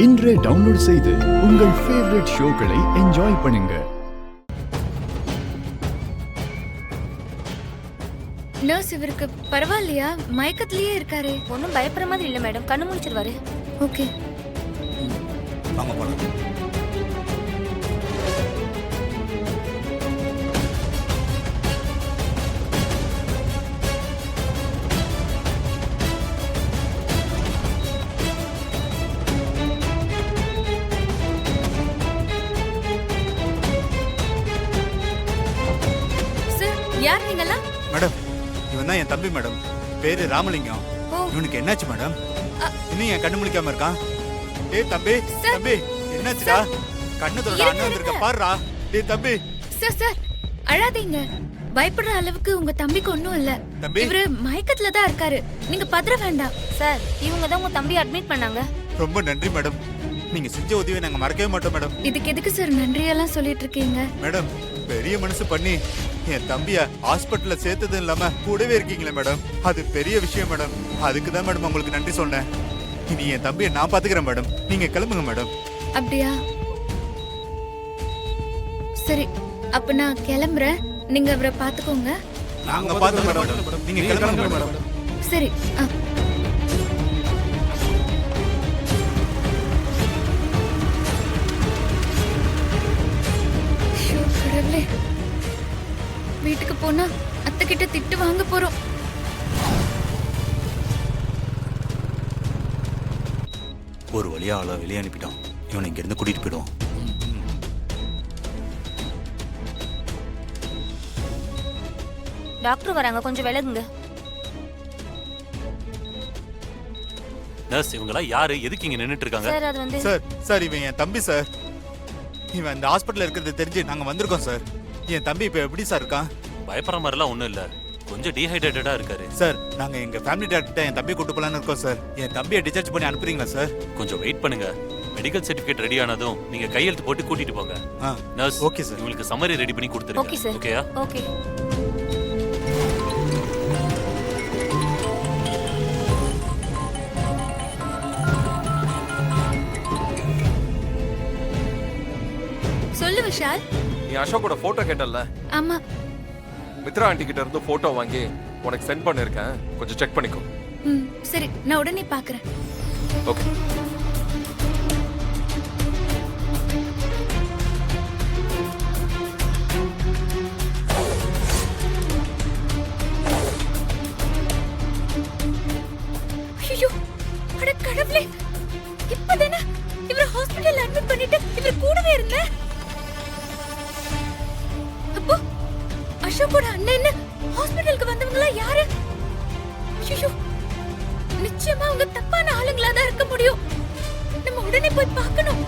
இன்றே டவுன்லோட் செய்து உங்கள் ஃபேவரட் ஷோக்களை என்ஜாய் பண்ணுங்க. நர்ஸ், இவருக்கு பரவாயில்லையா? மயக்கத்திலேயே இருக்காரு. ஒன்றும் பயப்படுற மாதிரி இல்லை மேடம், கண்ணு முடிச்சிருவாரு. ஓகே, வாங்க போலாம். சார், யார் நீங்களா? மேடம், இவன் தான் என் தம்பி மேடம். பேரு ராமலிங்கம். ஓ. இவனுக்கு என்னாச்சு மேடம்? இன்னும் என் கண்ணு முழிக்காம இருக்கான். ஏய் தம்பி, சார். தம்பி என்னாச்சுடா? கண்ணு தொட இருங்க, அண்ணன் வந்திருக்க இருங்க. பாருடா. டேய் தம்பி. சார், அழாதீங்க. பயப்படுற அளவுக்கு உங்க தம்பிக்கு ஒண்ணும் இல்ல. தம்பி. இவரு மயக்கத்துல தான் இருக்காரு. நீங்க பதற வேண்டாம். சார், இவங்க தான் உங்க தம்பி அட்மிட் பண்ணாங்க. ரொம்ப நன்றி மேடம். நீங்க செஞ்ச உதவியை நாங்க மறக்கவே மாட்டோம் மேடம். இதுக்கு எதுக்கு சார் நன்றியெல்லாம் சொல்லிட்டு இருக்கீங்க? மேடம், பெரிய மனசு பண்ணி என் தம்பிய ஹாஸ்பிட்டல்ல சேர்த்ததும் இல்லாம கூடவே இருக்கீங்களே மேடம், அது பெரிய விஷயம் மேடம். அதுக்கு தான் மேடம் உங்களுக்கு நன்றி சொன்னேன். இனி என் தம்பியை நான் பாத்துக்கிறேன் மேடம். நீங்க கிளம்புங்க மேடம். அப்படியா? சரி, அப்ப நான் கிளம்புறேன். நீங்க அவரை பாத்துக்கோங்க. நாங்க பாத்துக்கிறோம் மேடம். நீங்க கிளம்புங்க மேடம். சரி. ஐயோ, கடவுளே. வீட்டுக்கு போனா அத்தை கிட்ட திட்டு வாங்க போறோம். ஒரு வழியா ஆள வெளியே அனுப்பிட்டோம். இவனை இங்க இருந்து கூட்டிட்டு போயிடுவோம். டாக்டர் வராங்க, கொஞ்சம் விலகுங்க. நர்ஸ், இவங்களா யாரு? எதுக்கு இங்க நின்னுட்டு இருக்காங்க? சார், அது வந்து சார் இவன் என் தம்பி சார். இவன் இந்த ஹாஸ்பிட்டல்ல இருக்கிறது தெரிஞ்சு நாங்க வந்திருக்கோம் சார். என் தம்பி இப்ப எப்படி சார் இருக்கான்? பயப்படுற மாதிரிலாம் ஒண்ணும் இல்ல, கொஞ்சம் டீஹைட்ரேட்டடா இருக்காரு. சார், நாங்க எங்க ஃபேமிலி டாக்டர்கிட்ட என் தம்பியை கூட்டு போலான்னு இருக்கோம் சார். என் தம்பியை டிஸ்சார்ஜ் பண்ணி அனுப்புறீங்களா சார்? கொஞ்சம் வெயிட் பண்ணுங்க. மெடிக்கல் சர்டிபிகேட் ரெடி ஆனதும் நீங்க கையெழுத்து போட்டு கூட்டிட்டு போங்க. Nurse, okay sir. உங்களுக்கு சம்மரி ரெடி பண்ணி கொடுத்துருங்க. Okay sir. ஓகேயா? ஓகே. சொல்லு விஷால். நீ அசோக்கோட போட்டோ கேட்டல்ல, ஆமா. மித்ரா ஆண்டி கிட்ட இருந்து போட்டோ வாங்கி உனக்கு சென்ட் பண்ணிருக்கேன், கொஞ்சம் செக் பண்ணிக்கோ. சரி, நான் உடனே பாக்குறேன். ஓகே. ஐயோ, அட கடவுளே. இப்பதானே இவர் ஹாஸ்பிடல்ல அட்மிட் பண்ணிட்டு இவர் கூடவே இருந்தேன். அப்போ அசோக்கோட அண்ணன் ஹாஸ்பிடலுக்கு வந்தவங்களா யாரு? ஐயோ, நிச்சயமா அவங்க தப்பான ஆளுங்களா தான் இருக்க முடியும். நம்ம உடனே போய் பார்க்கணும்.